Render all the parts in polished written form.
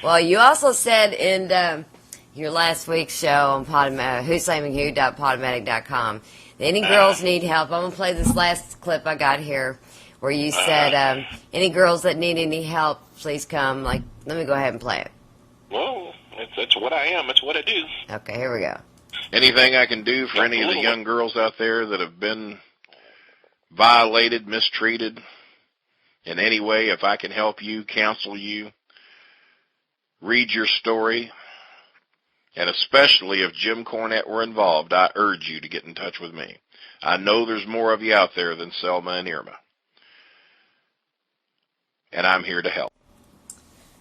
Well, you also said in your last week's show on whoslamingwho.podomatic.com that any girls need help. I'm going to play this last clip I got here where you said, any girls that need any help, please come. Let me go ahead and play it. Well, that's what I am. That's what I do. Okay, here we go. Anything I can do for any of the young girls out there that have been violated, mistreated in any way, if I can help you, counsel you, read your story, and especially if Jim Cornette were involved, I urge you to get in touch with me. I know there's more of you out there than Selma and Irma, and I'm here to help.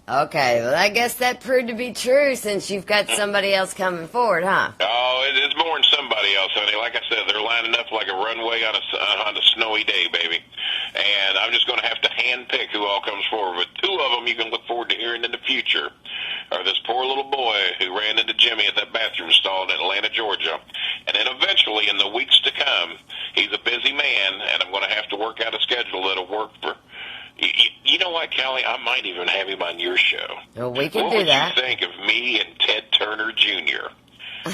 Okay, well, I guess that proved to be true since you've got somebody else coming forward, huh? Oh, it's more than somebody else, honey. Like I said, they're lining up like a runway on a snowy day, baby. And I'm just going to have to handpick who all comes forward. But two of them you can look forward to hearing in the future are this poor little boy who ran into Jimmy at that bathroom stall in Atlanta, Georgia. And then eventually, in the weeks to come, he's a busy man, and I'm going to have to work out a schedule that'll work for... You know what, Callie? I might even have him on your show. Well, we can what do that. What would you think if me and Ted Turner Jr.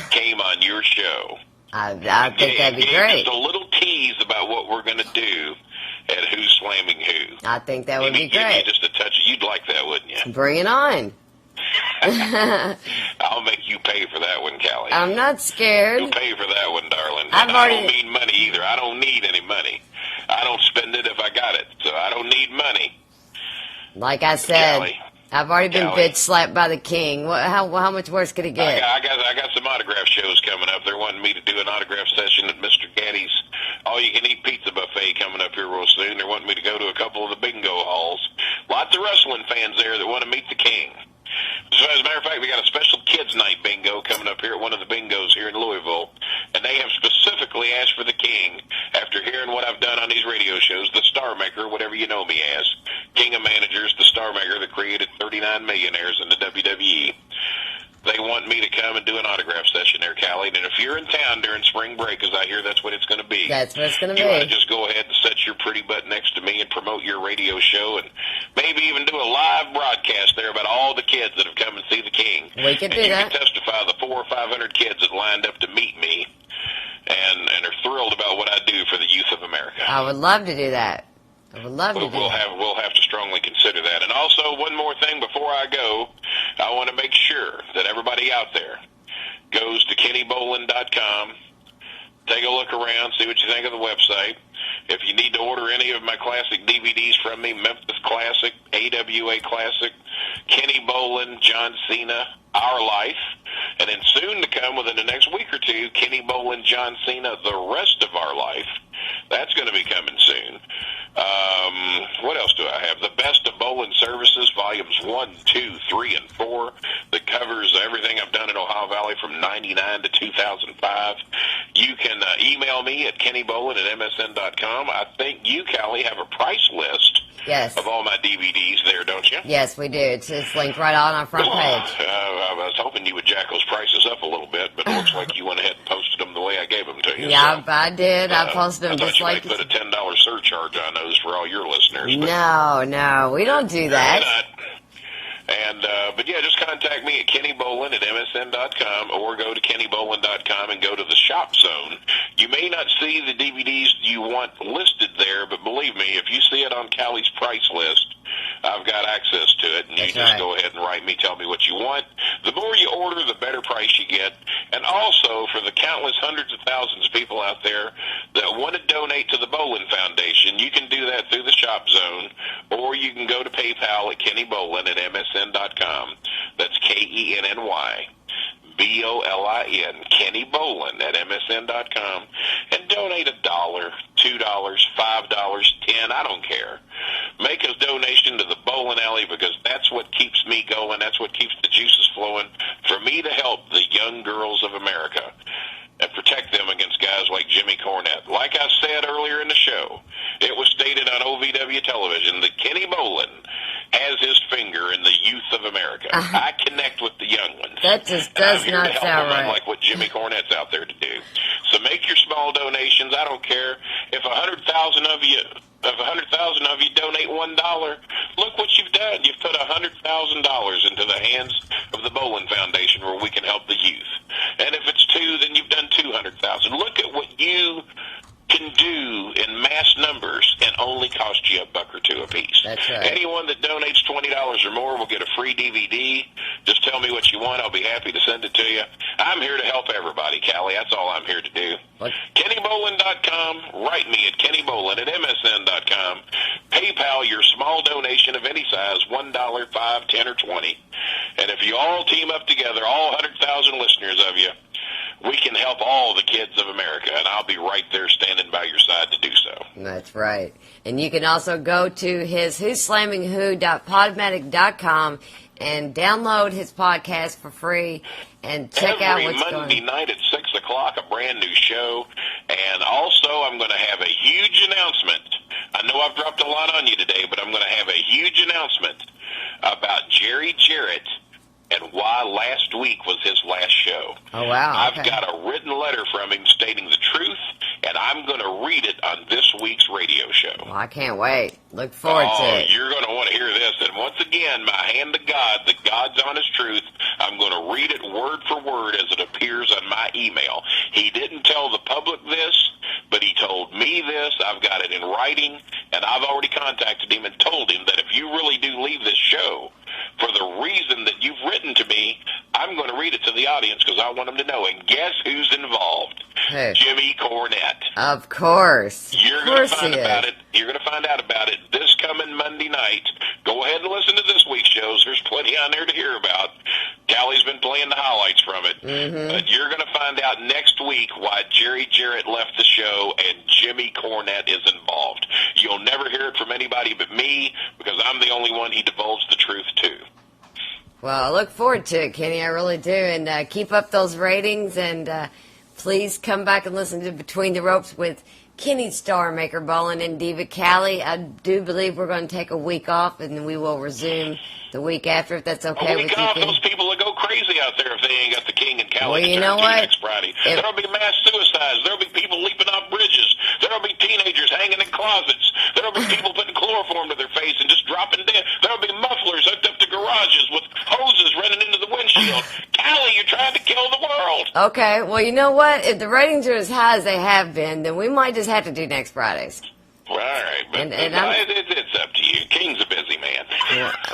came on your show? I think that'd be great. Just a little tease about what we're going to do at Who's Slamming Who. I think that would be Give great. me just a touch. You'd like that, wouldn't you? Bring it on. I'll make you pay for that one, Callie. I'm not scared. You'll pay for that one, darling. I don't mean money either. I don't need any money. I don't spend it if I got it, so I don't need money. Like I said, Callie, I've already been Callie. bitch slapped by the king. How much worse could it get? I got some autograph shows coming up. They're wanting me to do an autograph session at Mr. Gaddy's all-you-can-eat pizza buffet coming up here real soon. They're wanting me to go to a couple of the bingo halls. Lots of wrestling fans there that want to meet the king. So as a matter of fact, we got a special kids' night bingo coming up here at one of the bingos here in Louisville, and they have specifically asked for the king after hearing what I've done on these radio shows, the Starmaker, whatever you know me as, king of managers, the Starmaker that created 39 millionaires in the WWE. They want me to come and do an autograph session there, Callie. And if you're in town during spring break, because I hear that's what it's going to be. That's what it's going to be. You want to just go ahead and set your pretty butt next to me and promote your radio show and maybe even do a live broadcast there about all the kids that have come and see the king. We can do and that. You can testify the 400 or 500 kids that lined up to meet me and are thrilled about what I do for the youth of America. I would love to do that. I would love to do that. We'll have to strongly consider that. And also, one more thing before I go, I want to make sure that everybody out there goes to KennyBolin.com, take a look around, see what you think of the website. If you need to order any of my classic DVDs from me, Memphis Classic, AWA Classic, Kenny Bolin, John Cena, Our Life, and then soon to come within the next week or two, Kenny Bolin, John Cena, The Rest of Our Life. That's going to be coming soon. What else do I have? The Best of Bolin Services, Volumes 1, 2, 3, and 4, that covers everything I've done in Ohio Valley from 99 to 2005. You can email me at kennybolin@msn.com. I think you, Callie, have a price list of all my DVDs there, don't you? Yes, we do. It's linked right on our front page. I was hoping you would jack those prices up a little bit, but it looks like you went ahead and posted them the way I gave them to you. Yeah, so, I did. I posted them just like... I thought you might put a $10 surcharge on those for all your listeners. But No, we don't do that. But yeah, just contact me at KennyBolin@msn.com or go to KennyBolin.com and go to the shop zone. You may not see the DVDs you want listed there, but believe me, if you see it on Callie's price list, I've got access to it, and you just go ahead and write me, tell me what you want. The more you order, the better price you get. And also, for the countless hundreds of thousands of people out there that want to donate to the Bolin Foundation, you can do that through the shop zone, or you can go to PayPal at KennyBolin@msn.com. That's KennyBolin, Kenny Bolin @msn.com, and donate $1, $2, $5, $10, I don't care. Make a donation to the bowling alley because that's what keeps me going. That's what keeps the juices flowing for me to help the young girls of America and protect them against guys like Jimmy Cornette. Like I said earlier in the show, it was stated on OVW television that Kenny Bolin has his finger in the youth of America. I connect with the young ones. That just does not sound right. Like what Jimmy Cornette's out there to do. So make your small donations. I don't care if 100,000 of you. If 100,000 of you donate $1, look what you've done. You've put $100,000 into the hands of the Bolin Foundation, where we can help the youth. And if it's 2, then you've done 200,000. Look at what you can do in mass numbers and only cost you $1 or $2 a piece. That's right. Anyone that donates $20 or more will get a free DVD. Just tell me what you want. I'll be happy to send it to you. I'm here to help everybody, Callie. That's all I'm here to do. What? KennyBolin.com. Write me at KennyBolin at MSN.com. PayPal your small donation of any size, $1, $5, $10, or $20. And if you all team up together, all 100,000 listeners of you, we can help all the kids of America, and I'll be right there standing by your side to do so. That's right. And you can also go to his whoslammingwho.podmatic.com and download his podcast for free and check out what's going on. Every Monday night at 6 o'clock, a brand new show. And also, I'm going to have a huge announcement. I know I've dropped a lot on you today, but I'm going to have a huge announcement about Jerry Jarrett and why last week was his last show. Oh, wow. I've got a written letter from him stating the truth, and I'm going to read it on this week's radio show. Well, I can't wait. Look forward to it. You're going to want to hear this. And once again, my hand to God, the God's honest truth, I'm going to read it word for word as it appears on my email. He didn't tell the public this, but he told me this. I've got it in writing, and I've already contacted him and told him that if you really do leave this show for the reason that you've written to me, I'm going to read it to the audience because I want them to know. And guess who's involved? Hey. Jimmy Cornette. Of course. You're going to find out about it this coming Monday night. Go ahead and listen to this week's shows. There's plenty on there to hear about. Callie's been playing the highlights from it. Mm-hmm. But you're going to find out next week why Jerry Jarrett left the show and Jimmy Cornette is involved. You'll never hear it from anybody but me because I'm the only one he divulged the truth to. Well, I look forward to it, Kenny. I really do. And keep up those ratings. And please come back and listen to Between the Ropes with Kenny Starmaker, Bolin, and Diva Callie. I do believe we're going to take a week off, and we will resume the week after, if that's okay with you. A week off, those people will go crazy out there if they ain't got the King and Callie well, you know what? Next Friday. There'll be mass suicides. There'll be people leaping off bridges. There'll be teenagers hanging in closets. There'll be people putting chloroform to their face and just dropping dead. There'll be mufflers hooked up to garages with hoses running into the windshield. Callie, you're trying to kill the world. Okay, well, you know what? If the ratings are as high as they have been, then we might just have to do next Fridays. Well, all right, but it's up to you. King's a busy man.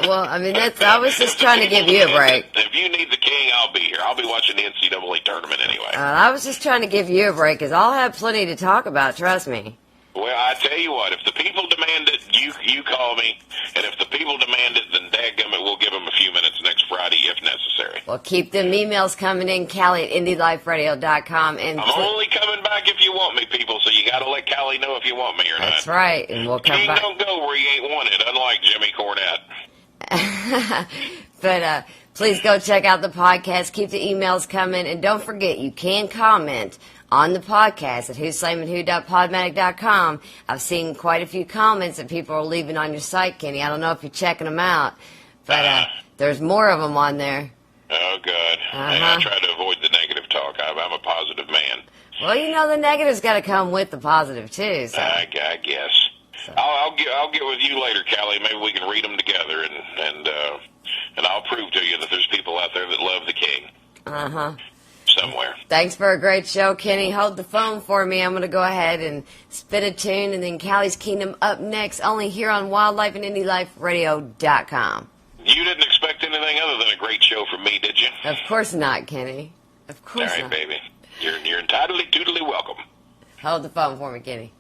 Well, I mean, I was just trying to give you a break. If you need the King, I'll be here. I'll be watching the NCAA tournament anyway. I was just trying to give you a break, because I'll have plenty to talk about, trust me. Well, I tell you what, if the people demand it, you call me, and if the people demand it, then dadgummit, we'll give them a few minutes next Friday if necessary. Well, keep them emails coming in, Callie at IndieLifeRadio.com. And I'm only coming back if you want me, people, so you got to let Callie know if you want me or not. That's right, and we'll come King back. don't go where he ain't wanted, unlike Jimmy Cornette. But please go check out the podcast. Keep the emails coming, and don't forget, you can comment on the podcast at whoslammingwho.podmatic.com. I've seen quite a few comments that people are leaving on your site, Kenny. I don't know if you're checking them out, but there's more of them on there. Oh, good. I try to avoid the negative talk. I'm a positive man. Well, you know, the negative's got to come with the positive, too. So. I guess. So. I'll get with you later, Callie. Maybe we can read them together, and I'll prove to you that there's people out there that love the King. Somewhere. Thanks for a great show, Kenny. Hold the phone for me. I'm going to go ahead and spin a tune, and then Callie's Kingdom up next, only here on Wildlife and IndieLifeRadio.com. You didn't expect anything other than a great show from me, did you? Of course not, Kenny. Of course not. All right, baby. You're entirely, totally welcome. Hold the phone for me, Kenny.